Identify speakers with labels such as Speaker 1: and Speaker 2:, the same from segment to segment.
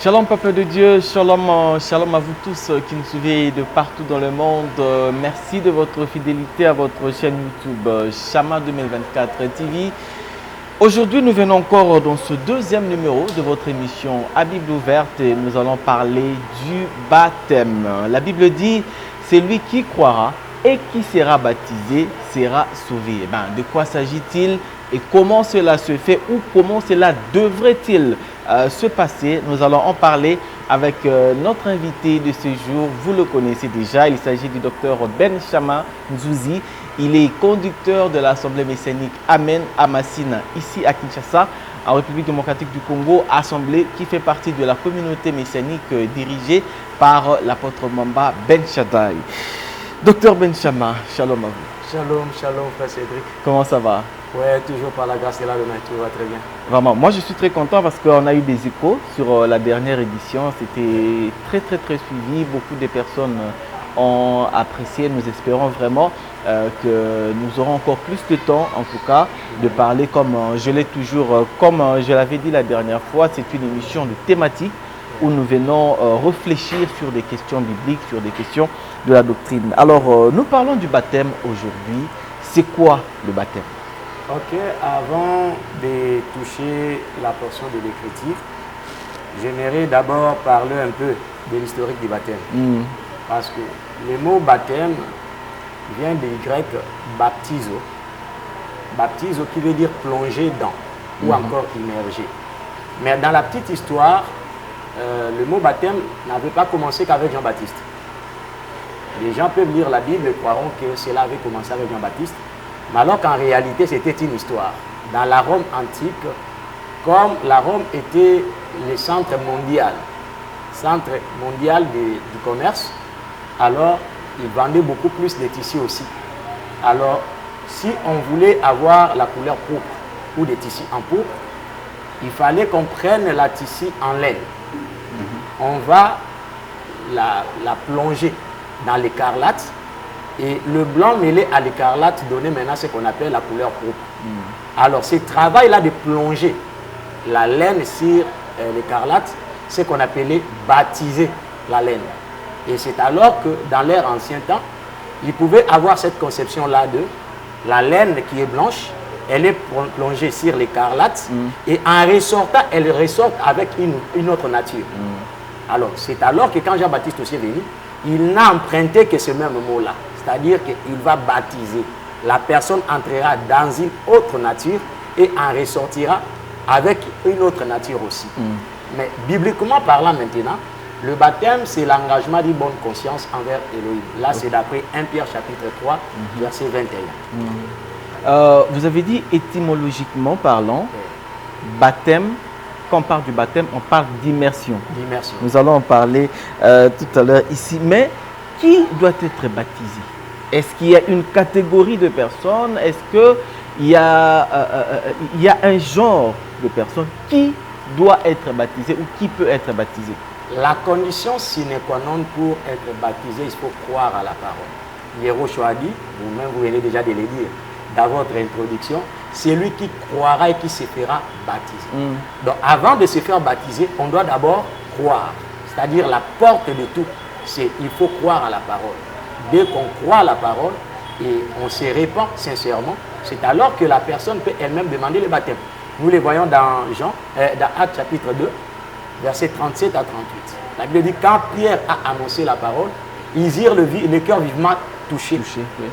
Speaker 1: Shalom peuple de Dieu, shalom à vous tous qui nous suivez de partout dans le monde. Merci de votre fidélité à votre chaîne YouTube Chama 2024 TV. Aujourd'hui, nous venons encore dans ce deuxième numéro de votre émission à Bible ouverte et nous allons parler du baptême. La Bible dit, c'est lui qui croira et qui sera baptisé sera sauvé. De quoi s'agit-il et comment cela se fait ou comment cela devrait-il se passer? Nous allons en parler avec notre invité de ce jour. Vous le connaissez déjà, il s'agit du docteur Benchama Nzouzi. Il est conducteur de l'Assemblée messianique Amen à Massina, ici à Kinshasa, en République démocratique du Congo, assemblée qui fait partie de la communauté messianique dirigée par l'apôtre Mamba Ben Shaddai. Docteur Benchama, shalom à vous.
Speaker 2: Shalom, shalom, frère Cédric.
Speaker 1: Comment ça va?
Speaker 2: Ouais, toujours par la grâce de la main, tout va très bien.
Speaker 1: Vraiment, moi je suis très content parce qu'on a eu des échos sur la dernière édition. C'était très suivi. Beaucoup de personnes ont apprécié. Nous espérons vraiment que nous aurons encore plus de temps, en tout cas, de parler comme je l'ai toujours, comme je l'avais dit la dernière fois. C'est une émission de thématique où nous venons réfléchir sur des questions bibliques, sur des questions de la doctrine. Alors, nous parlons du baptême aujourd'hui. C'est quoi le baptême?
Speaker 2: Ok, avant de toucher la portion de l'écriture, j'aimerais d'abord parler un peu de l'historique du baptême. Parce que le mot baptême vient du grec baptizo. Baptizo qui veut dire plonger dans ou encore immerger. Mais dans la petite histoire, le mot baptême n'avait pas commencé qu'avec Jean-Baptiste. Les gens peuvent lire la Bible et croiront que cela avait commencé avec Jean-Baptiste. Mais alors qu'en réalité, c'était une histoire. Dans la Rome antique, comme la Rome était le centre mondial du commerce, alors ils vendaient beaucoup plus de tissus aussi. Alors, si on voulait avoir la couleur pourpre ou des tissus en pourpre, il fallait qu'on prenne la tissu en laine. On va la plonger dans l'écarlate. Et le blanc mêlé à l'écarlate donnait maintenant ce qu'on appelle la couleur pourpre. Alors, ce travail-là de plonger la laine sur l'écarlate, c'est qu'on appelait baptiser la laine. Et c'est alors que dans l'ère ancien temps, ils pouvaient avoir cette conception-là de la laine qui est blanche, elle est plongée sur l'écarlate et en ressortant, elle ressort avec une autre nature. Alors, c'est alors que quand Jean-Baptiste aussi est venu, il n'a emprunté que ce même mot-là. C'est-à-dire qu'il va baptiser. La personne entrera dans une autre nature et en ressortira avec une autre nature aussi. Mais bibliquement parlant maintenant, le baptême, c'est l'engagement d'une bonne conscience envers Elohim. Là, c'est d'après 1 Pierre chapitre 3, verset 21.
Speaker 1: Vous avez dit étymologiquement parlant, baptême. Quand on parle du baptême, on parle d'immersion. Nous allons en parler tout à l'heure ici. Mais qui doit être baptisé? Est-ce qu'il y a une catégorie de personnes? Est-ce qu'il y a un genre de personnes qui doit être baptisé ou qui peut être baptisé?
Speaker 2: La condition sine qua non pour être baptisé, il faut croire à la parole. Yehoshua a dit, vous-même vous venez déjà de le dire dans votre introduction, c'est lui qui croira et qui se fera baptiser. Donc avant de se faire baptiser, on doit d'abord croire. C'est-à-dire la porte de tout, c'est il faut croire à la parole. Dès qu'on croit à la parole et on se répand sincèrement, c'est alors que la personne peut elle-même demander le baptême. Nous le voyons dans Actes chapitre 2, versets 37 à 38. La Bible dit, quand Pierre a annoncé la parole, ils eurent le cœur vivement touché.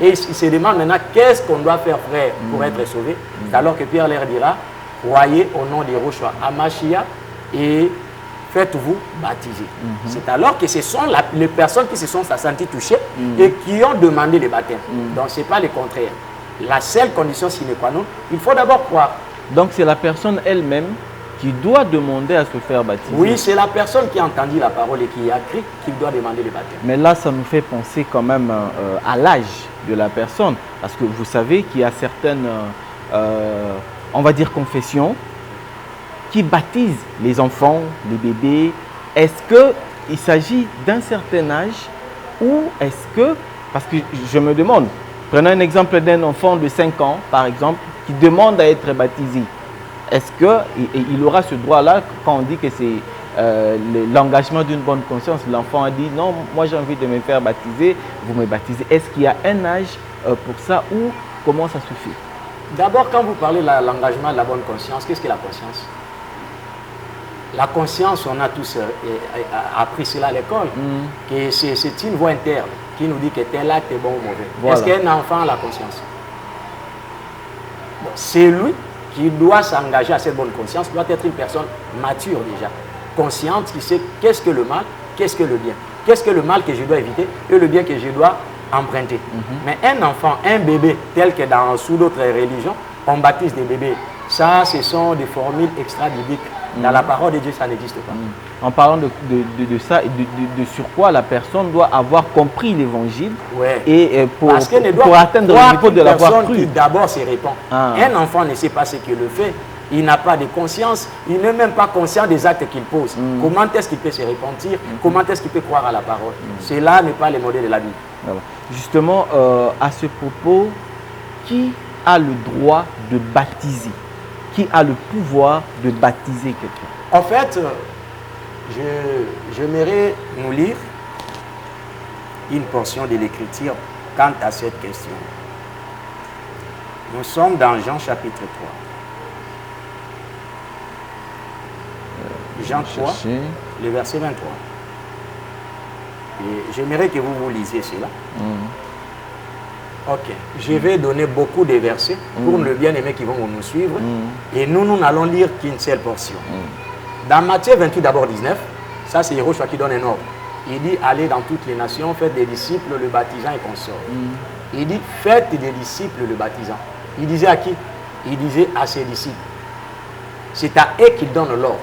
Speaker 2: Et ils se demandent maintenant, qu'est-ce qu'on doit faire, frère, pour être sauvé? C'est alors que Pierre leur dira, croyez au nom de Yehoshua Hamashiach et faites-vous baptiser. C'est alors que ce sont les personnes qui se sont senties touchées et qui ont demandé le baptême. Donc, ce n'est pas le contraire. La seule condition sine qua non, il faut d'abord croire.
Speaker 1: Donc, c'est la personne elle-même qui doit demander à se faire baptiser.
Speaker 2: Oui, c'est la personne qui a entendu la parole et qui a cru qui doit demander le baptême.
Speaker 1: Mais là, ça nous fait penser quand même à l'âge de la personne. Parce que vous savez qu'il y a certaines, on va dire, confessions qui baptisent les enfants, les bébés. Est-ce qu'il s'agit d'un certain âge ou est-ce que, parce que je me demande, prenons un exemple d'un enfant de 5 ans, par exemple, qui demande à être baptisé. Est-ce qu'il aura ce droit-là quand on dit que l'engagement d'une bonne conscience. L'enfant a dit non, moi j'ai envie de me faire baptiser, vous me baptisez. Est-ce qu'il y a un âge pour ça ou comment ça se fait?
Speaker 2: D'abord, quand vous parlez de l'engagement de la bonne conscience, qu'est-ce que la conscience? La conscience, on a tous appris cela à l'école, que c'est une voix interne qui nous dit que tel acte est bon ou mauvais. Voilà. Est-ce qu'un enfant a la conscience? C'est lui qui doit s'engager à cette bonne conscience, doit être une personne mature déjà, consciente, qui sait qu'est-ce que le mal, qu'est-ce que le bien. Qu'est-ce que le mal que je dois éviter et le bien que je dois emprunter. Mais un enfant, un bébé, tel que sous d'autres religions, on baptise des bébés. Ça, ce sont des formules extra-bibliques. Dans la parole de Dieu, ça n'existe pas.
Speaker 1: En parlant de ça, de sur quoi la personne doit avoir compris l'évangile et pour atteindre le niveau de l'avoir cru.
Speaker 2: D'abord se répand. Un enfant ne sait pas ce qu'il le fait. Il n'a pas de conscience. Il n'est même pas conscient des actes qu'il pose. Comment est-ce qu'il peut se repentir? Comment est-ce qu'il peut croire à la parole? Cela n'est pas le modèle de la Bible.
Speaker 1: Voilà. Justement, à ce propos, qui a le droit de baptiser? Qui a le pouvoir de baptiser quelqu'un?
Speaker 2: En fait, j'aimerais nous lire une portion de l'Écriture quant à cette question. Nous sommes dans Jean chapitre 3. Jean 3, le verset 23. Et j'aimerais que vous lisiez cela. Ok, je vais donner beaucoup de versets pour le bien-aimé qui vont nous suivre. Et nous n'allons lire qu'une seule portion. Dans Matthieu 28, d'abord 19, ça c'est Yahushua qui donne un ordre. Il dit, allez dans toutes les nations, faites des disciples, le baptisant et consort. Il dit, faites des disciples, le baptisant. Il disait à qui? Il disait à ses disciples. C'est à eux qu'il donne l'ordre.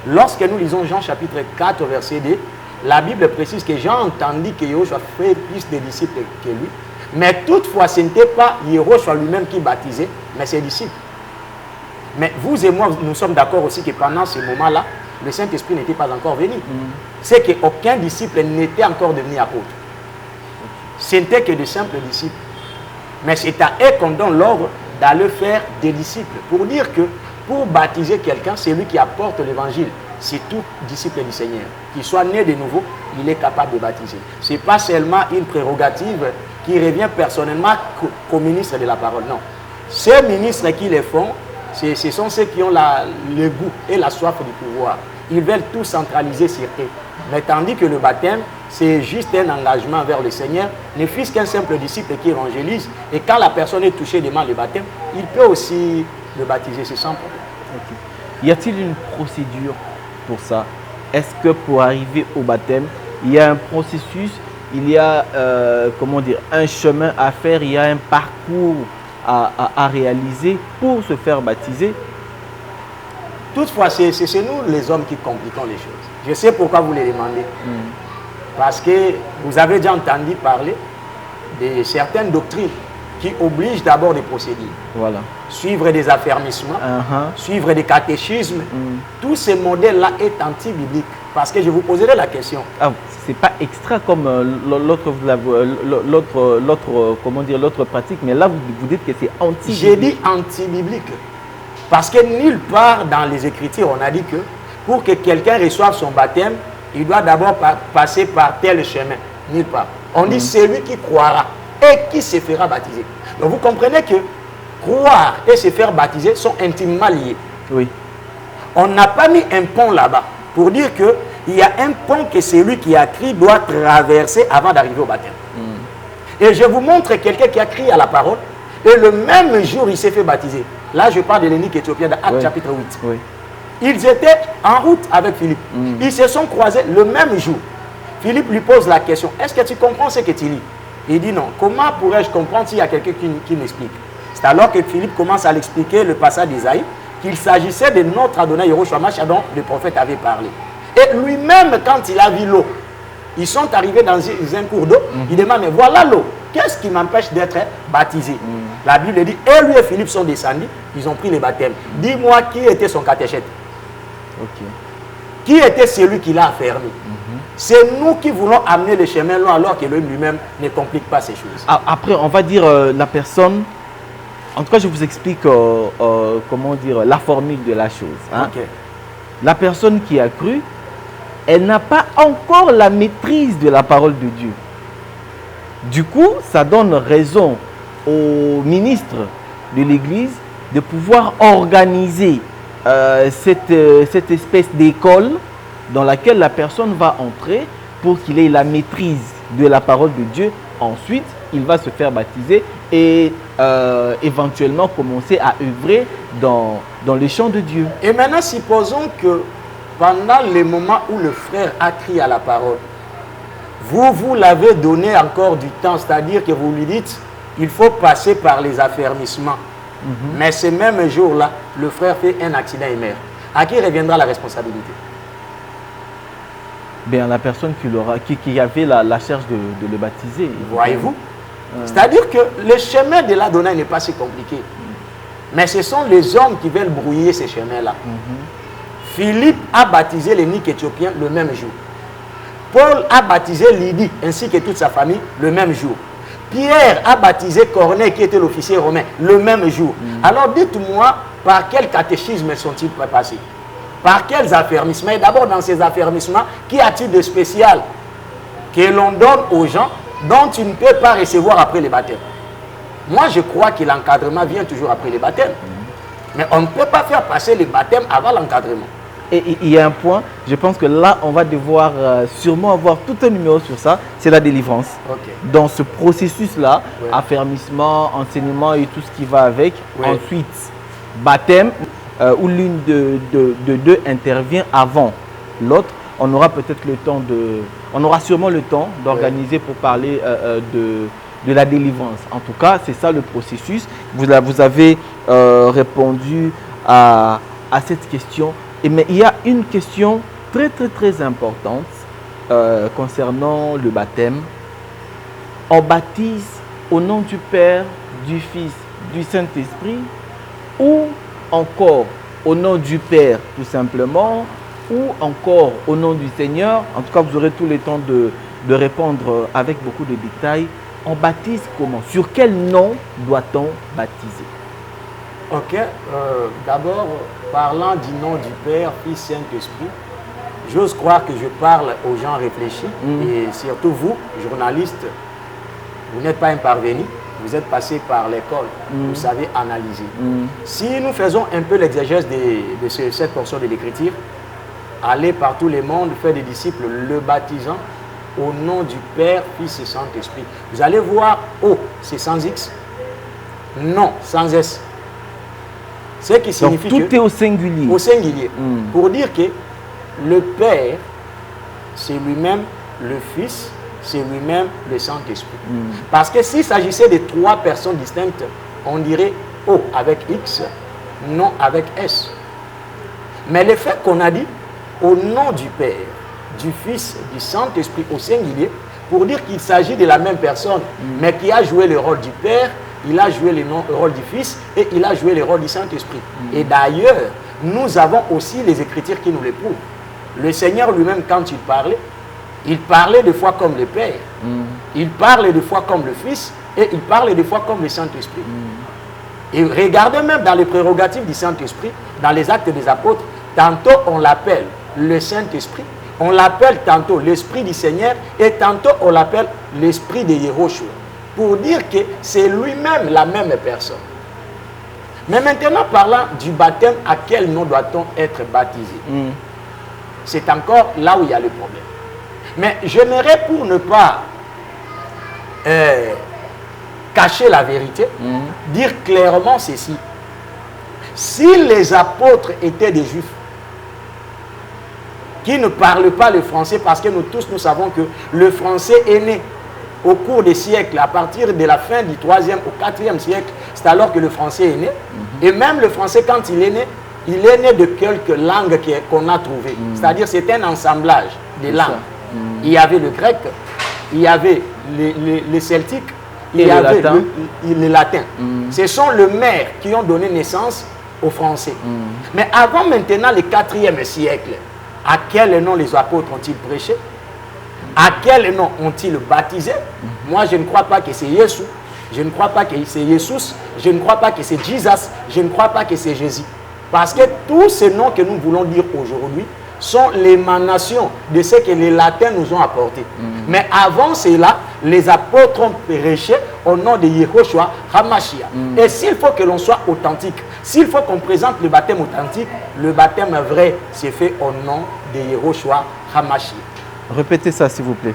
Speaker 2: Lorsque nous lisons Jean chapitre 4, verset 2, la Bible précise que Jean entendit que Yahushua fait plus de disciples que lui. Mais toutefois, ce n'était pas Yahushua lui-même qui baptisait, mais ses disciples. Mais vous et moi, nous sommes d'accord aussi que pendant ce moment-là, le Saint-Esprit n'était pas encore venu. C'est qu'aucun disciple n'était encore devenu apôtre. Ce n'était que de simples disciples. Mais c'est à eux qu'on donne l'ordre d'aller faire des disciples. Pour dire que pour baptiser quelqu'un, c'est lui qui apporte l'évangile. C'est tout disciple du Seigneur. Qu'il soit né de nouveau, il est capable de baptiser. Ce n'est pas seulement une prérogative qui revient personnellement qu'au ministre de la parole. Non. Ces ministres qui les font, ce sont ceux qui ont le goût et la soif du pouvoir. Ils veulent tout centraliser sur eux. Mais tandis que le baptême, c'est juste un engagement vers le Seigneur, ne fût-ce qu'un simple disciple qui évangélise. Et quand la personne est touchée devant le baptême, il peut aussi le baptiser, c'est sans problème.
Speaker 1: Okay. Y a-t-il une procédure pour ça? Est-ce que pour arriver au baptême, il y a un processus, il y a comment dire, un chemin à faire, il y a un parcours à réaliser pour se faire baptiser?
Speaker 2: Toutefois, c'est nous les hommes qui compliquons les choses. Je sais pourquoi vous les demandez. Parce que vous avez déjà entendu parler de certaines doctrines qui obligent d'abord des procédures.
Speaker 1: Voilà.
Speaker 2: Suivre des affermissements, suivre des catéchismes. Tous ces modèles-là sont anti-bibliques. Parce que je vous poserai la question.
Speaker 1: C'est pas extra comme l'autre pratique, mais là vous dites que c'est anti-biblique.
Speaker 2: J'ai dit anti-biblique. Parce que nulle part dans les Écritures, on a dit que pour que quelqu'un reçoive son baptême, il doit d'abord passer par tel chemin. Nulle part. On dit celui qui croira et qui se fera baptiser. Donc vous comprenez que croire et se faire baptiser sont intimement liés.
Speaker 1: Oui.
Speaker 2: On n'a pas mis un pont là-bas pour dire qu'il y a un pont que celui qui a crié doit traverser avant d'arriver au baptême. Et je vous montre quelqu'un qui a crié à la parole et le même jour il s'est fait baptiser. Là je parle de l'eunuque éthiopien de Actes chapitre 8.
Speaker 1: Oui.
Speaker 2: Ils étaient en route avec Philippe. Ils se sont croisés le même jour. Philippe lui pose la question, est-ce que tu comprends ce que tu lis? Il dit non. Comment pourrais-je comprendre s'il y a quelqu'un qui m'explique? C'est alors que Philippe commence à l'expliquer le passage d'Isaïe, qu'il s'agissait de notre Adonai Yahushua Mashiach dont le prophète avait parlé. Et lui-même, quand il a vu l'eau, ils sont arrivés dans un cours d'eau, il demande, mais voilà l'eau, qu'est-ce qui m'empêche d'être baptisé? La Bible dit, et lui et Philippe sont descendus, ils ont pris le baptême. Dis-moi qui était son catéchète? Qui était celui qui l'a affermi? C'est nous qui voulons amener le chemin long alors que lui-même ne complique pas ces choses.
Speaker 1: Après, on va dire la personne, en tout cas je vous explique comment dire la formule de la chose. la personne qui a cru, elle n'a pas encore la maîtrise de la parole de Dieu. Du coup, ça donne raison au ministre de l'Église de pouvoir organiser cette espèce d'école dans laquelle la personne va entrer pour qu'il ait la maîtrise de la parole de Dieu. Ensuite, il va se faire baptiser et éventuellement commencer à œuvrer dans le champ de Dieu.
Speaker 2: Et maintenant, supposons que pendant les moments où le frère a crié à la parole, vous l'avez donné encore du temps, c'est-à-dire que vous lui dites, il faut passer par les affermissements. Mais ce même jour-là, le frère fait un accident et meurt. À qui reviendra la responsabilité?
Speaker 1: Bien, la personne qui avait la charge de le baptiser.
Speaker 2: Voyez-vous? C'est-à-dire que le chemin de l'Adonai n'est pas si compliqué. Mais ce sont les hommes qui veulent brouiller ces chemins-là. Philippe a baptisé l'eunuque éthiopien le même jour. Paul a baptisé Lydie ainsi que toute sa famille le même jour. Pierre a baptisé Corneille qui était l'officier romain le même jour. Alors dites-moi, par quel catéchisme sont-ils passés? Par quels affermissements? Et d'abord dans ces affermissements, qu'y a-t-il de spécial que l'on donne aux gens dont tu ne peux pas recevoir après le baptême? Moi je crois que l'encadrement vient toujours après le baptême. Mais on ne peut pas faire passer le baptême avant l'encadrement.
Speaker 1: Et il y a un point, je pense que là, on va devoir sûrement avoir tout un numéro sur ça, c'est la délivrance. Dans ce processus-là, affermissement, enseignement et tout ce qui va avec. Ensuite, baptême, où l'une de deux intervient avant l'autre. On aura peut-être le temps on aura sûrement le temps d'organiser pour parler de la délivrance. En tout cas, c'est ça le processus. Vous avez répondu à cette question. Mais il y a une question très très importante concernant le baptême. On baptise au nom du Père, du Fils, du Saint-Esprit ou encore au nom du Père tout simplement ou encore au nom du Seigneur. En tout cas, vous aurez tout le temps de répondre avec beaucoup de détails. On baptise comment? Sur quel nom doit-on baptiser?
Speaker 2: Ok, d'abord, parlant du nom du Père, Fils, Saint-Esprit, j'ose croire que je parle aux gens réfléchis et surtout vous, journalistes, vous n'êtes pas un parvenu, vous êtes passé par l'école, vous savez analyser. Si nous faisons un peu l'exégèse de cette portion de l'Écriture, aller par tous les mondes, faire des disciples, le baptisant au nom du Père, Fils et Saint-Esprit. Vous allez voir, O, c'est sans X, non, sans S. Ce qui signifie
Speaker 1: donc, tout est au singulier.
Speaker 2: Au singulier. Pour dire que le Père, c'est lui-même le Fils, c'est lui-même le Saint-Esprit. Parce que s'il s'agissait de trois personnes distinctes, on dirait O avec X, non avec S. Mais le fait qu'on a dit au nom du Père, du Fils, du Saint-Esprit au singulier, pour dire qu'il s'agit de la même personne, mais qui a joué le rôle du Père, il a joué le rôle du Fils et il a joué le rôle du Saint-Esprit. Et d'ailleurs, nous avons aussi les Écritures qui nous le prouvent. Le Seigneur lui-même, quand il parlait des fois comme le Père, il parlait des fois comme le Fils et il parlait des fois comme le Saint-Esprit. Et regardez même dans les prérogatives du Saint-Esprit, dans les actes des apôtres, tantôt on l'appelle le Saint-Esprit, on l'appelle tantôt l'Esprit du Seigneur et tantôt on l'appelle l'Esprit de Yehoshua. Pour dire que c'est lui-même la même personne. Mais maintenant, parlant du baptême, à quel nom doit-on être baptisé? C'est encore là où il y a le problème. Mais j'aimerais, pour ne pas cacher la vérité, dire clairement ceci. Si les apôtres étaient des Juifs qui ne parlent pas le français, parce que nous tous, nous savons que le français est né au cours des siècles, à partir de la fin du 3e au 4e siècle, c'est alors que le français est né. Et même le français, quand il est né de quelques langues qu'on a trouvées. C'est-à-dire c'est un assemblage de langues. Il y avait le grec, il y avait les celtiques, il y avait le latin. Ce sont les mères qui ont donné naissance au français. Mais avant maintenant le 4e siècle, à quel nom les apôtres ont-ils prêché? À quel nom ont-ils baptisé? Moi, je ne crois pas que c'est Jésus. Je ne crois pas que c'est Jesus. Je ne crois pas que c'est Jesus. Je ne crois pas que c'est Jésus. Parce que tous ces noms que nous voulons dire aujourd'hui sont l'émanation de ce que les latins nous ont apporté. Mais avant cela, les apôtres ont prêché au nom de Yehoshua HaMashiach. Et s'il faut que l'on soit authentique, s'il faut qu'on présente le baptême authentique, le baptême vrai c'est fait au nom de Yehoshua HaMashiach.
Speaker 1: Répétez ça s'il vous plaît.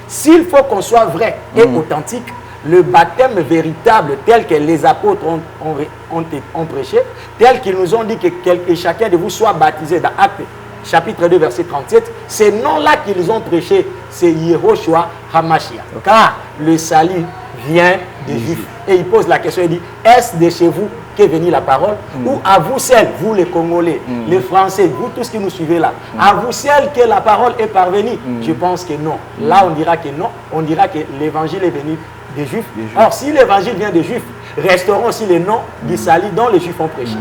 Speaker 2: S'il faut qu'on soit vrai et authentique, le baptême véritable tel que les apôtres ont prêché, tel qu'ils nous ont dit que chacun de vous soit baptisé dans Actes chapitre 2 verset 37, ces noms-là qu'ils ont prêché, c'est Yehoshua HaMashiach. Car le salut vient des Juifs. Et il pose la question, il dit, est-ce de chez vous qu'est venue la parole ou à vous seuls, vous les Congolais, les Français, vous tous qui nous suivez là, à vous seuls que la parole est parvenue? Je pense que non. Là, on dira que non. On dira que l'évangile est venu des Juifs. Or, si l'évangile vient des Juifs, resteront aussi les noms du salut dont les Juifs ont prêché.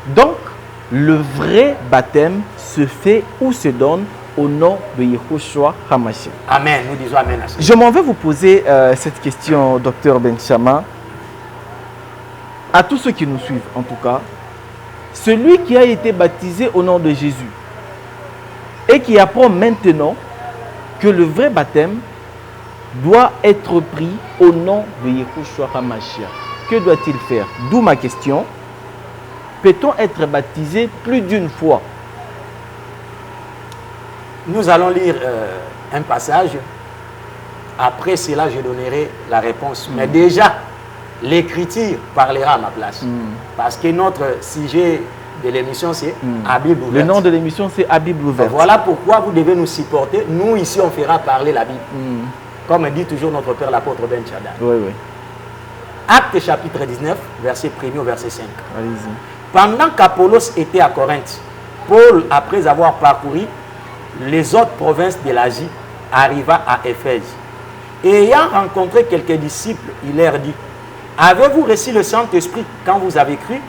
Speaker 1: Donc, le vrai baptême se fait ou se donne au nom de Yehoshua HaMashiach.
Speaker 2: Amen. Nous disons Amen à ça.
Speaker 1: Je m'en vais vous poser cette question, Dr Benchama. À tous ceux qui nous suivent, en tout cas, celui qui a été baptisé au nom de Jésus et qui apprend maintenant que le vrai baptême doit être pris au nom de Yehoshua HaMashiach, que doit-il faire? D'où ma question. Peut-on être baptisé plus d'une fois?
Speaker 2: Nous allons lire un passage. Après cela, je donnerai la réponse. Mais déjà, l'écriture parlera à ma place. Parce que notre sujet de l'émission, c'est à Bible ouverte.
Speaker 1: Le nom de l'émission, c'est à Bible ouverte.
Speaker 2: Voilà pourquoi vous devez nous supporter. Nous, ici, on fera parler la Bible. Comme dit toujours notre père, l'apôtre Ben Chada.
Speaker 1: Oui, oui.
Speaker 2: Acte chapitre 19, verset 1er au verset 5.
Speaker 1: Allez-y.
Speaker 2: Pendant qu'Apollos était à Corinthe, Paul, après avoir parcouru les autres provinces de l'Asie, arriva à Éphèse. Et ayant rencontré quelques disciples, il leur dit, « Avez-vous reçu le Saint-Esprit quand vous avez cru ?»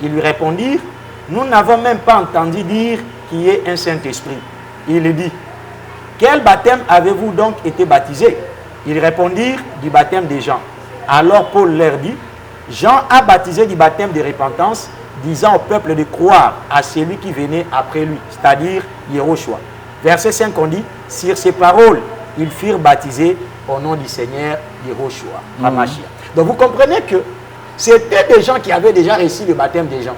Speaker 2: Ils lui répondirent, « Nous n'avons même pas entendu dire qu'il y ait un Saint-Esprit. » Il lui dit, « Quel baptême avez-vous donc été baptisé ?» Ils répondirent, « Du baptême des Jean. » Alors Paul leur dit, « Jean a baptisé du baptême de repentance, disant au peuple de croire à celui qui venait après lui, c'est-à-dire Yehoshua. » Verset 5, on dit, « Sur ces paroles, ils furent baptisés au nom du Seigneur Yehoshua, HaMashiach. » Donc vous comprenez que c'était des gens qui avaient déjà reçu le baptême des gens.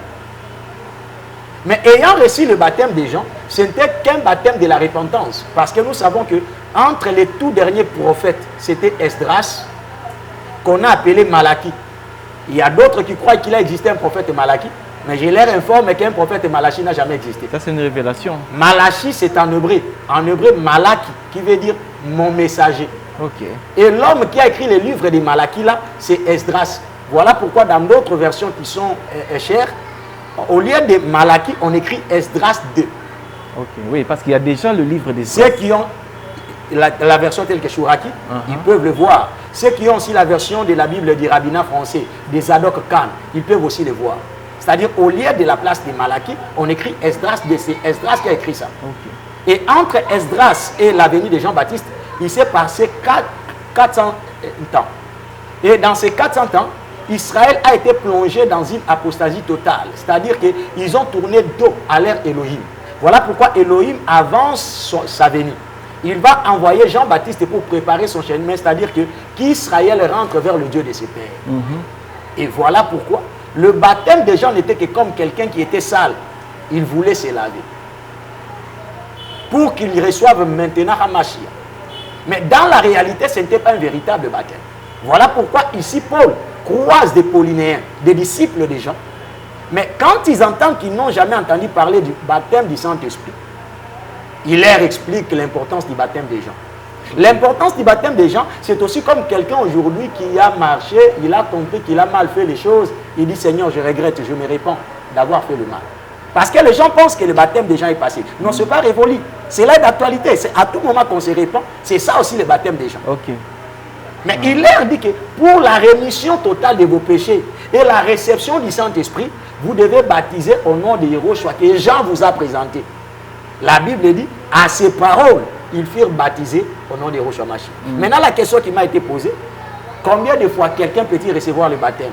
Speaker 2: Mais ayant reçu le baptême des gens, ce n'était qu'un baptême de la repentance. Parce que nous savons que entre les tout derniers prophètes, c'était Esdras, qu'on a appelé Malachie. Il y a d'autres qui croient qu'il a existé un prophète Malachie, mais je leur informe qu'un prophète Malachie n'a jamais existé.
Speaker 1: Ça, c'est une révélation.
Speaker 2: Malachie, c'est en hébreu. En hébreu, Malaki, qui veut dire mon messager.
Speaker 1: Ok.
Speaker 2: Et l'homme qui a écrit les livres de Malachie, là, c'est Esdras. Voilà pourquoi dans d'autres versions qui sont chères, au lieu de Malachie, on écrit Esdras 2.
Speaker 1: Ok, oui, parce qu'il y a déjà le livre des Esdras.
Speaker 2: Ceux qui ont la version telle que Chouraki, ils peuvent le voir. Ceux qui ont aussi la version de la Bible du rabbinat français, des Zadok Khan, ils peuvent aussi le voir. C'est-à-dire, au lieu de la place de Malachie, on écrit Esdras 2. C'est Esdras qui a écrit ça. Okay. Et entre Esdras et la venue de Jean-Baptiste, il s'est passé 400 ans. Et dans ces 400 ans, Israël a été plongé dans une apostasie totale. C'est-à-dire qu'ils ont tourné dos à leur Elohim. Voilà pourquoi Elohim avance sa venue. Il va envoyer Jean-Baptiste pour préparer son chemin, c'est-à-dire qu'Israël rentre vers le Dieu de ses pères. Et voilà pourquoi le baptême des gens n'était que comme quelqu'un qui était sale. Il voulait se laver. Pour qu'il reçoive maintenant HaMashiach. Mais dans la réalité, ce n'était pas un véritable baptême. Voilà pourquoi ici Paul croise des Paulinéens, des disciples des gens. Mais quand ils entendent qu'ils n'ont jamais entendu parler du baptême du Saint-Esprit, il leur explique l'importance du baptême des gens. L'importance du baptême des gens, c'est aussi comme quelqu'un aujourd'hui qui a marché, il a compris qu'il a mal fait les choses, il dit Seigneur, je regrette, je me répands d'avoir fait le mal. Parce que les gens pensent que le baptême des gens est passé. Non, ce n'est pas révolu. C'est là d'actualité. C'est à tout moment qu'on se répand. C'est ça aussi le baptême des gens.
Speaker 1: Ok.
Speaker 2: Mais il leur dit que pour la rémission totale de vos péchés et la réception du Saint-Esprit, vous devez baptiser au nom de Yehoshua que Jean vous a présenté. La Bible dit, à ces paroles, ils furent baptisés au nom de Yehoshua Mashiach. Maintenant, la question qui m'a été posée, combien de fois quelqu'un peut-il recevoir le baptême?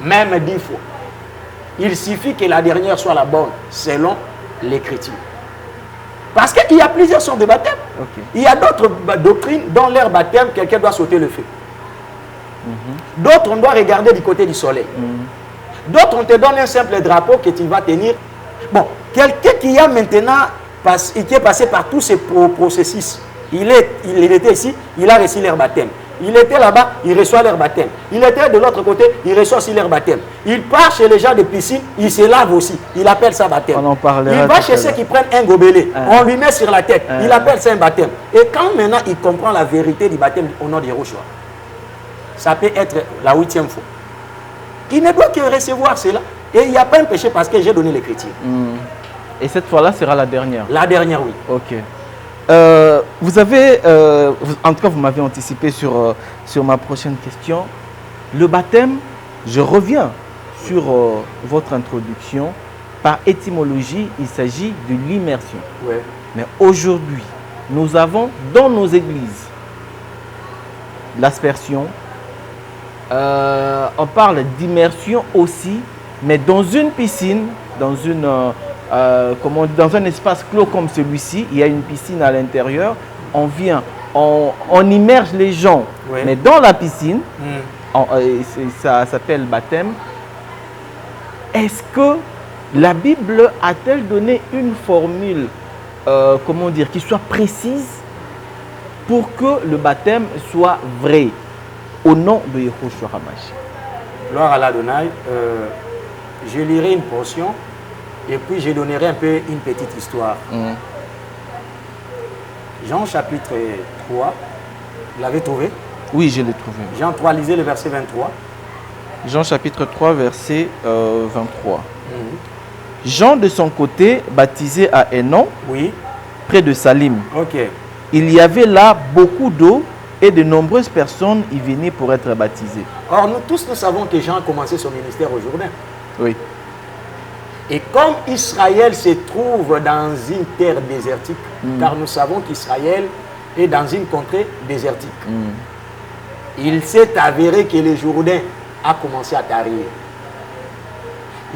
Speaker 2: Même 10 fois. Il suffit que la dernière soit la bonne, selon l'écriture. Parce qu'il y a plusieurs sortes de baptêmes.
Speaker 1: Ok.
Speaker 2: Il y a d'autres doctrines dans leur baptême, quelqu'un doit sauter le feu. D'autres, on doit regarder du côté du soleil. D'autres, on te donne un simple drapeau que tu vas tenir. Bon, quelqu'un qui a maintenant, qui est passé par tous ces processus, il était ici, il a reçu leur baptême. Il était là-bas, il reçoit leur baptême. Il était de l'autre côté, il reçoit aussi leur baptême. Il part chez les gens de piscine, il se lave aussi. Il appelle ça baptême.
Speaker 1: On en parlera
Speaker 2: Il va chez ceux qui prennent un gobelet. On lui met sur la tête. Il appelle ça un baptême. Et quand maintenant il comprend la vérité du baptême au nom de Yahushua, ça peut être la 8e fois. Il ne doit que recevoir cela. Et il n'y a pas un péché parce que j'ai donné l'écriture.
Speaker 1: Et cette fois-là sera la dernière.
Speaker 2: La dernière, oui.
Speaker 1: Ok. Vous avez, en tout cas, vous m'avez anticipé sur ma prochaine question. Le baptême, je reviens sur votre introduction. Par étymologie, il s'agit de l'immersion.
Speaker 2: Ouais.
Speaker 1: Mais aujourd'hui, nous avons dans nos églises l'aspersion. On parle d'immersion aussi, mais dans une piscine, dans un espace clos comme celui-ci, il y a une piscine à l'intérieur. On vient, on immerge les gens,
Speaker 2: Oui.
Speaker 1: mais dans la piscine, ça s'appelle baptême. Est-ce que la Bible a-t-elle donné une formule, qui soit précise pour que le baptême soit vrai au nom de Yahushua HaMashiach?
Speaker 2: Gloire à l'Adonai. Je lirai une portion et puis je donnerai un peu une petite histoire. Jean chapitre 3, vous l'avez trouvé?
Speaker 1: Oui, je l'ai trouvé.
Speaker 2: Jean 3, lisez le verset 23.
Speaker 1: Jean chapitre 3, verset 23. Jean, de son côté, baptisé à Hénon,
Speaker 2: Oui.
Speaker 1: près de Salim.
Speaker 2: Ok.
Speaker 1: Il y avait là beaucoup d'eau et de nombreuses personnes y venaient pour être baptisées.
Speaker 2: Or, nous tous, nous savons que Jean a commencé son ministère au Jourdain.
Speaker 1: Oui.
Speaker 2: Et comme Israël se trouve dans une terre désertique, car nous savons qu'Israël est dans une contrée désertique, il s'est avéré que le Jourdain a commencé à tarir.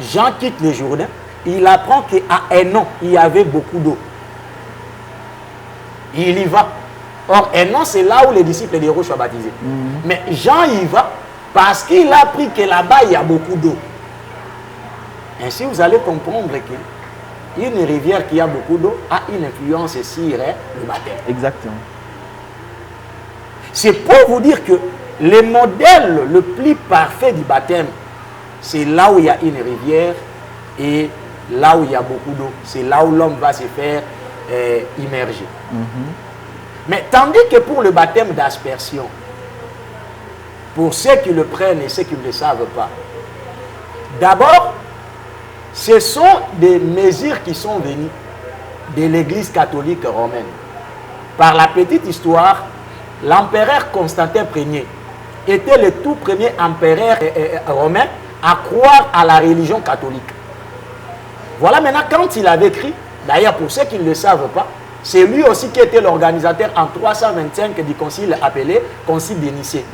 Speaker 2: Jean quitte le Jourdain, il apprend qu'à Hénon, il y avait beaucoup d'eau. Il y va. Or, Hénon, c'est là où les disciples de Yahushua sont baptisés. Mais Jean y va parce qu'il a appris que là-bas, il y a beaucoup d'eau. Ainsi, vous allez comprendre qu'une rivière qui a beaucoup d'eau a une influence sur le baptême.
Speaker 1: Exactement.
Speaker 2: C'est pour vous dire que le modèle le plus parfait du baptême, c'est là où il y a une rivière et là où il y a beaucoup d'eau. C'est là où l'homme va se faire immerger. Mais tandis que pour le baptême d'aspersion, pour ceux qui le prennent et ceux qui ne le savent pas, d'abord, ce sont des mesures qui sont venues de l'Église catholique romaine. Par la petite histoire, l'empereur Constantin Ier était le tout premier empereur romain à croire à la religion catholique. Voilà maintenant quand il avait écrit, d'ailleurs pour ceux qui ne le savent pas, c'est lui aussi qui était l'organisateur en 325 du concile appelé Concile de Nicée,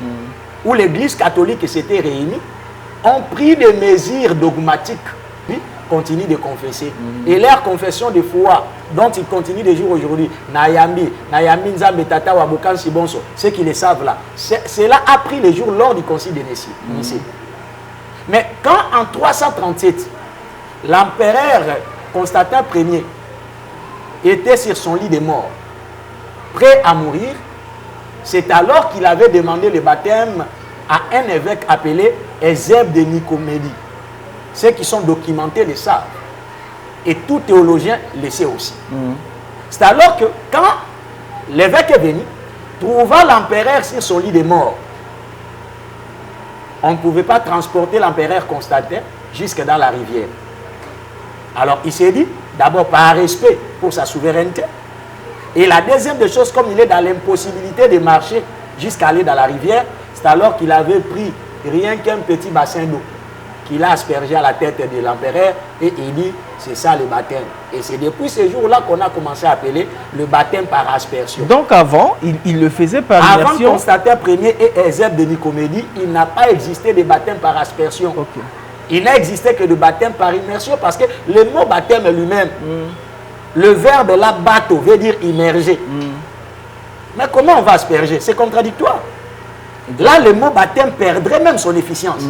Speaker 2: où l'Église catholique s'était réunie, ont pris des mesures dogmatiques, puis continuent de confesser. Et leur confession de foi, dont ils continuent de jour aujourd'hui, Nayambi, Nzambe Tata Wabokan Sibonso, ceux qui le savent là, cela a pris le jour lors du concile de Nicée. Mais quand en 337, l'empereur Constantin Ier était sur son lit de mort, prêt à mourir, c'est alors qu'il avait demandé le baptême à un évêque appelé Eusèbe de Nicomédie. Ceux qui sont documentés le savent. Et tout théologien le sait aussi. C'est alors que quand l'évêque est venu, trouva l'empereur sur son lit de mort, on ne pouvait pas transporter l'empereur Constantin jusque dans la rivière. Alors il s'est dit, d'abord par respect pour sa souveraineté, et la deuxième des choses, comme il est dans l'impossibilité de marcher jusqu'à aller dans la rivière, c'est alors qu'il avait pris rien qu'un petit bassin d'eau qu'il a aspergé à la tête de l'empereur et il dit, c'est ça le baptême. Et c'est depuis ce jour-là qu'on a commencé à appeler le baptême par aspersion.
Speaker 1: Donc avant, il le faisait par immersion.
Speaker 2: Avant Constantin Ier et Eusèbe de Nicomédie, il n'a pas existé de baptême par aspersion. Il n'a existé que de baptême par immersion parce que le mot baptême lui-même, le verbe là, bateau, veut dire immerger. Mais comment on va asperger? C'est contradictoire. Là, le mot baptême perdrait même son efficience.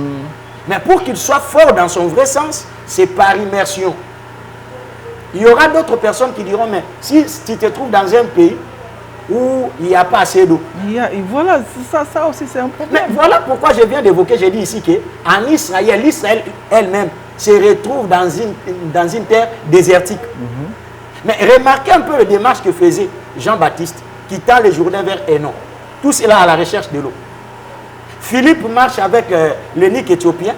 Speaker 2: Mais pour qu'il soit fort dans son vrai sens, c'est par immersion. Il y aura d'autres personnes qui diront, mais si tu te trouves dans un pays où il n'y a pas assez d'eau.
Speaker 1: Voilà, ça aussi c'est un problème.
Speaker 2: Mais voilà pourquoi je viens d'évoquer, j'ai dit ici qu'en Israël, l'Israël elle-même se retrouve dans une terre désertique. Mais remarquez un peu la démarche que faisait Jean-Baptiste, quittant le Jourdain vers Hénon. Tout cela à la recherche de l'eau. Philippe marche avec l'eunuque éthiopien.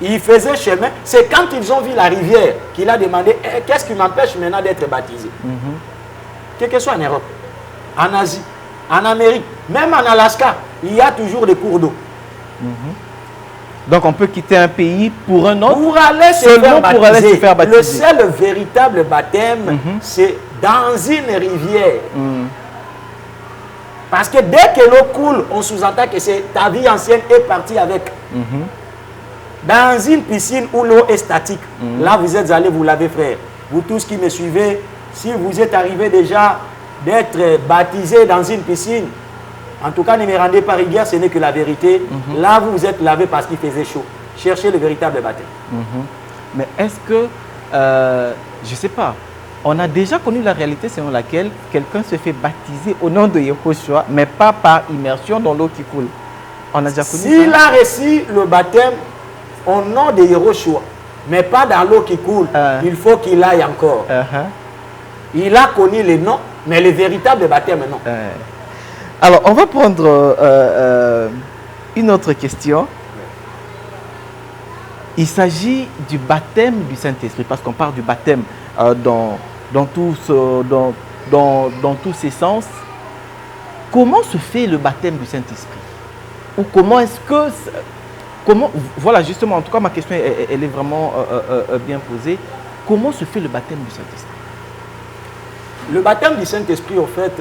Speaker 2: Il faisait chemin. C'est quand ils ont vu la rivière qu'il a demandé qu'est-ce qui m'empêche maintenant d'être baptisé. Quel que soit en Europe, en Asie, en Amérique, même en Alaska, il y a toujours des cours d'eau.
Speaker 1: Donc on peut quitter un pays pour un autre
Speaker 2: pour aller se faire baptiser. Le seul véritable baptême, c'est dans une rivière. Parce que dès que l'eau coule, on sous-entend que ta vie ancienne est partie avec. Dans une piscine où l'eau est statique, là vous êtes allés vous laver, frère. Vous tous qui me suivez, si vous êtes arrivé déjà d'être baptisé dans une piscine, en tout cas ne me rendez pas rigueur, ce n'est que la vérité. Là vous vous êtes lavé parce qu'il faisait chaud. Cherchez le véritable baptême.
Speaker 1: Mais est-ce que, je ne sais pas, on a déjà connu la réalité selon laquelle quelqu'un se fait baptiser au nom de Yehoshua, mais pas par immersion dans l'eau qui coule. On a déjà connu ça.
Speaker 2: S'il a reçu le baptême au nom de Yehoshua, mais pas dans l'eau qui coule, il faut qu'il aille encore. Il a connu le nom, mais le véritable baptême, non.
Speaker 1: Alors, on va prendre une autre question. Il s'agit du baptême du Saint-Esprit, parce qu'on parle du baptême dans tous ses sens. Comment se fait le baptême du Saint-Esprit? Ou comment est-ce que... voilà, justement, en tout cas, ma question, elle est vraiment bien posée. Comment se fait le baptême du Saint-Esprit?
Speaker 2: Le baptême du Saint-Esprit, au fait,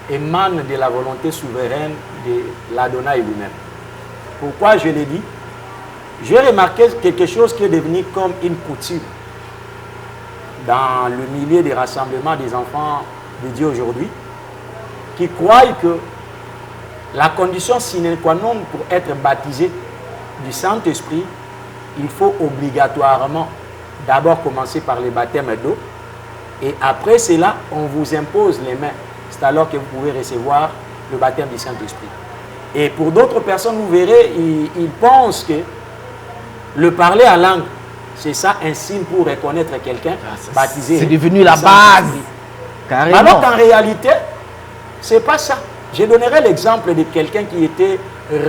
Speaker 2: émane de la volonté souveraine de l'Adonai lui-même. Pourquoi je l'ai dit? J'ai remarqué quelque chose qui est devenu comme une coutume dans le milieu des rassemblements des enfants de Dieu aujourd'hui, qui croient que la condition sine qua non pour être baptisé du Saint-Esprit, il faut obligatoirement d'abord commencer par le baptême d'eau, et après cela, on vous impose les mains. C'est alors que vous pouvez recevoir le baptême du Saint-Esprit. Et pour d'autres personnes, vous verrez, ils pensent que le parler en langue, c'est ça un signe pour reconnaître quelqu'un baptisé.
Speaker 1: C'est devenu la base.
Speaker 2: Carrément. Alors qu'en réalité, ce n'est pas ça. Je donnerai l'exemple de quelqu'un qui était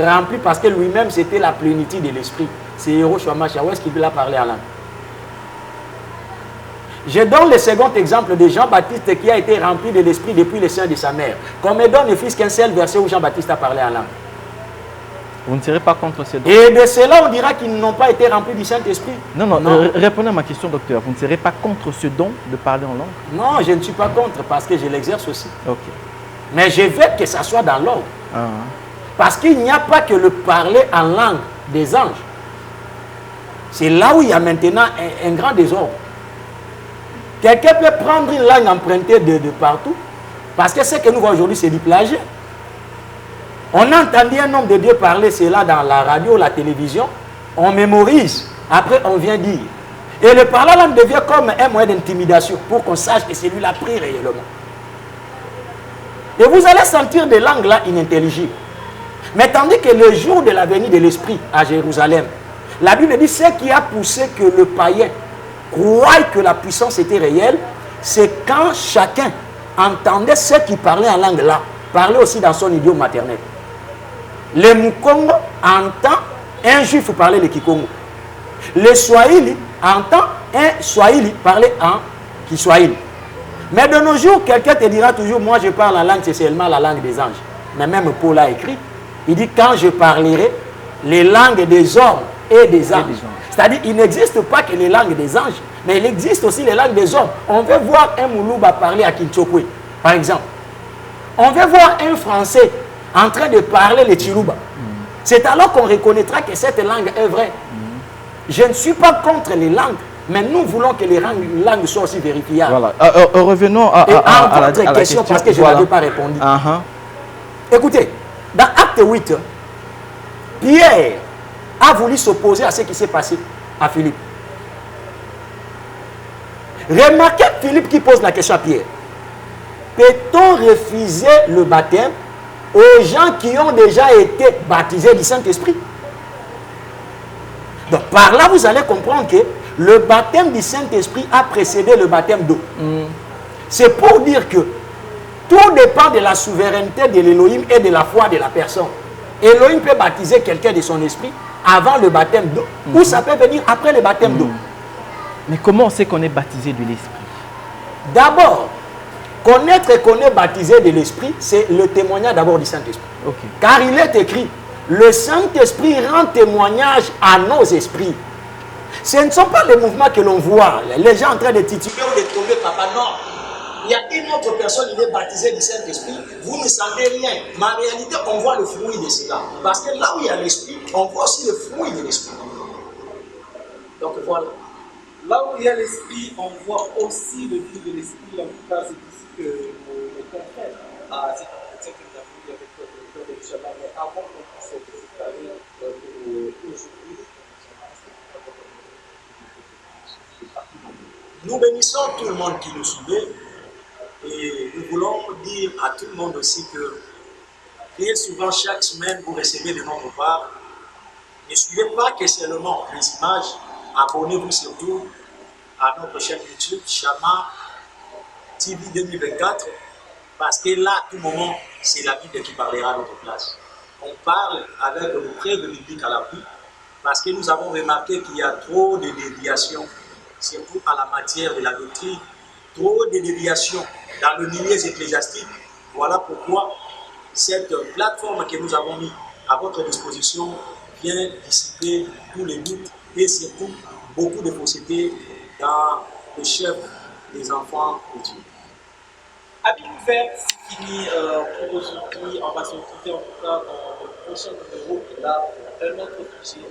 Speaker 2: rempli parce que lui-même, c'était la plénitude de l'esprit. C'est Yehoshua Mashiach. Où est-ce qu'il a parlé en langue? Je donne le second exemple de Jean-Baptiste qui a été rempli de l'esprit depuis le sein de sa mère. Qu'on me donne, fils, qu'un seul verset où Jean-Baptiste a parlé en langue.
Speaker 1: Vous ne serez pas contre ce don.
Speaker 2: Et de cela, on dira qu'ils n'ont pas été remplis du Saint-Esprit.
Speaker 1: Non. Répondez à ma question, docteur. Vous ne serez pas contre ce don de parler en langue?
Speaker 2: Non, je ne suis pas contre parce que je l'exerce aussi.
Speaker 1: Ok.
Speaker 2: Mais je veux que ça soit dans l'ordre. Parce qu'il n'y a pas que le parler en langue des anges. C'est là où il y a maintenant un grand désordre. Quelqu'un peut prendre une langue empruntée de partout, parce que ce que nous voyons aujourd'hui, c'est du plagiat. On a entendu un homme de Dieu parler cela dans la radio, la télévision, on mémorise, après on vient dire. Et le parler en langue devient comme un moyen d'intimidation, pour qu'on sache que c'est lui l'a pris réellement. Et vous allez sentir des langues là inintelligibles. Mais tandis que le jour de la venue de l'Esprit à Jérusalem, la Bible dit ce qui a poussé que le païen croit que la puissance était réelle, c'est quand chacun entendait ceux qui parlaient en langue là, parlait aussi dans son idiome maternel. Le Mukongo entend un juif parler le Kikongo. Le Swahili entend un Swahili parler en Kiswahili. Mais de nos jours, quelqu'un te dira toujours, moi je parle en langue, c'est seulement la langue des anges. Mais même Paul a écrit, il dit, quand je parlerai les langues des hommes et des anges. C'est-à-dire, il n'existe pas que les langues des anges, mais il existe aussi les langues des hommes. On veut voir un Moulouba parler à Kinchokwe, par exemple. On veut voir un Français en train de parler le Chiluba. C'est alors qu'on reconnaîtra que cette langue est vraie. Je ne suis pas contre les langues, mais nous voulons que les langues soient aussi vérifiables.
Speaker 1: Voilà. Revenons à
Speaker 2: la
Speaker 1: question,
Speaker 2: question, parce que je
Speaker 1: voilà.
Speaker 2: n'avais pas répondu.
Speaker 1: Uh-huh.
Speaker 2: Écoutez, dans Acte 8, Pierre a voulu s'opposer à ce qui s'est passé à Philippe. Remarquez Philippe qui pose la question à Pierre. Peut-on refuser le baptême aux gens qui ont déjà été baptisés du Saint-Esprit? Donc par là, vous allez comprendre que le baptême du Saint-Esprit a précédé le baptême d'eau. C'est pour dire que tout dépend de la souveraineté de l'Élohim et de la foi de la personne. Elohim peut baptiser quelqu'un de son esprit avant le baptême d'eau, ou ça peut venir après le baptême d'eau.
Speaker 1: Mais comment on sait qu'on est baptisé de l'esprit?
Speaker 2: D'abord, connaître qu'on est baptisé de l'esprit, c'est le témoignage d'abord du Saint-Esprit.
Speaker 1: Okay.
Speaker 2: Car il est écrit, le Saint-Esprit rend témoignage à nos esprits. Ce ne sont pas les mouvements que l'on voit, les gens en train de tituler ou de tomber, papa, non. Il y a une autre personne, il est baptisé du Saint-Esprit, vous ne sentez rien. Mais en réalité, on voit le fruit de cela. Parce que là où il y a l'esprit, on voit aussi le fruit de l'esprit. Donc voilà.
Speaker 3: Là où il y a l'esprit, on voit aussi le fruit de l'esprit. En tout cas, c'est ici que le confrère à cet entretien que nous avons eu avec le docteur de Chama. Mais avant qu'on puisse séparer aujourd'hui,
Speaker 2: nous bénissons tout le monde qui nous suivait et nous voulons dire à tout le monde aussi que bien souvent chaque semaine vous recevez de notre part. Ne suivez pas que seulement les images, abonnez-vous surtout à notre chaîne YouTube Chama TV 2024 parce que là, à tout moment, c'est la Bible qui parlera à notre place. On parle avec le preuve biblique à l'appui parce que nous avons remarqué qu'il y a trop de déviations, surtout en la matière de la doctrine, trop de déviations dans le milieu ecclésiastique. Voilà pourquoi cette plateforme que nous avons mis à votre disposition vient dissiper tous les doutes et surtout beaucoup de fausseté dans le chef des enfants de Dieu.
Speaker 3: Habit ouvert, c'est fini pour aujourd'hui. On va se retrouver en tout cas dans le prochain numéro qui est là pour un autre sujet.